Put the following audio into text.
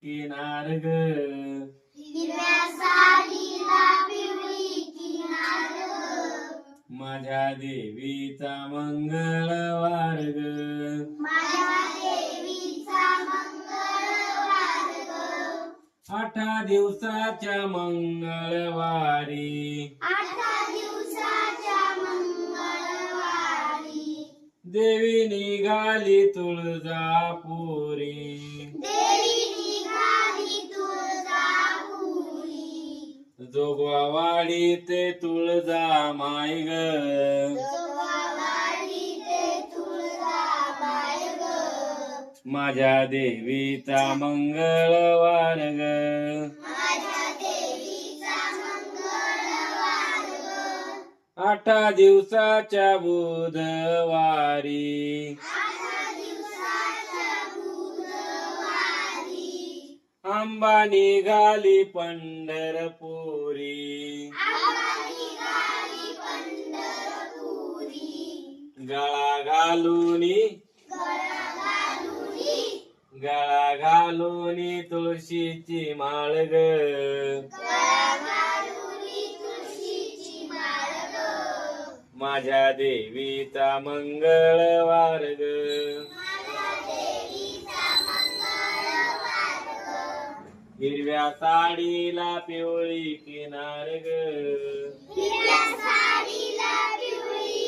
किनार ग. हिरव्या साडीला पिवळी किनार ग. माझ्या देवीचा मंगळवार ग. माझ्या देवीचा मंगळवार ग. 8 दिवसाच्या मंगळवारी 8 दिवसाच्या मंगळवारी देवी निघाली तुळजापुरी. देवी निघाली तुळजापुरी. जोगवावाडी ते तुळजामाई ग. जोगवाडी ते तुळजाबाई ग. माझ्या देवीचा मंगळवार ग. माझ्या देवीचा मंगळवार ग. 8 दिवसाच्या बुधवारी 8 दिवसाच्या बुधवारी अंबा निघाली पंढरपुरी. आंबा निघाली पंढरपुरी. गळा घालूनी गळा घालूनी तुळशीची माळ ग. तुळशीची माळ ग. माझ्या देवीचा मंगळवार ग. माझ्या देवीचा मंगळवार ग. हिरव्या साडीला पिवळी किनार ग. हिरव्या साडीला पिवळी